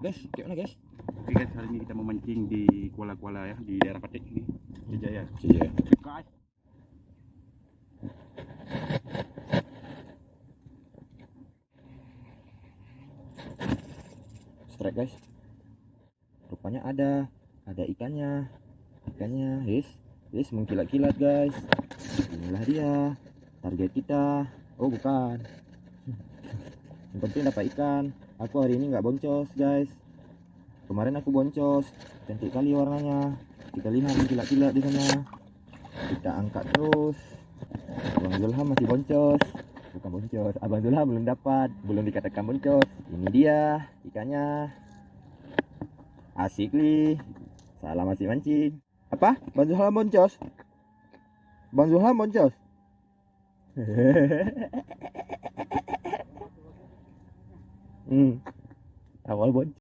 guys, gimana guys? Oke guys, hari ini kita memancing di Kuala-Kuala ya, di daerah Patik ini, Jaya. Jaya. Guys. Strike guys. Rupanya ada ikannya. Yes, mengkilat-kilat guys. Inilah dia target kita. Oh bukan. Yang penting dapat ikan. Aku hari ini nggak boncos guys. Kemarin aku boncos, cantik kali warnanya. Kita lihat kilat-kilat di sana. Kita angkat terus. Abang Zulham masih boncos. Bukan boncos, Abang Zulham belum dapat, belum dikatakan boncos. Ini dia ikannya. Asik li. Salah masih mancing. Apa? Bang Zulham boncos? Bang Zulham boncos? Awal boncos.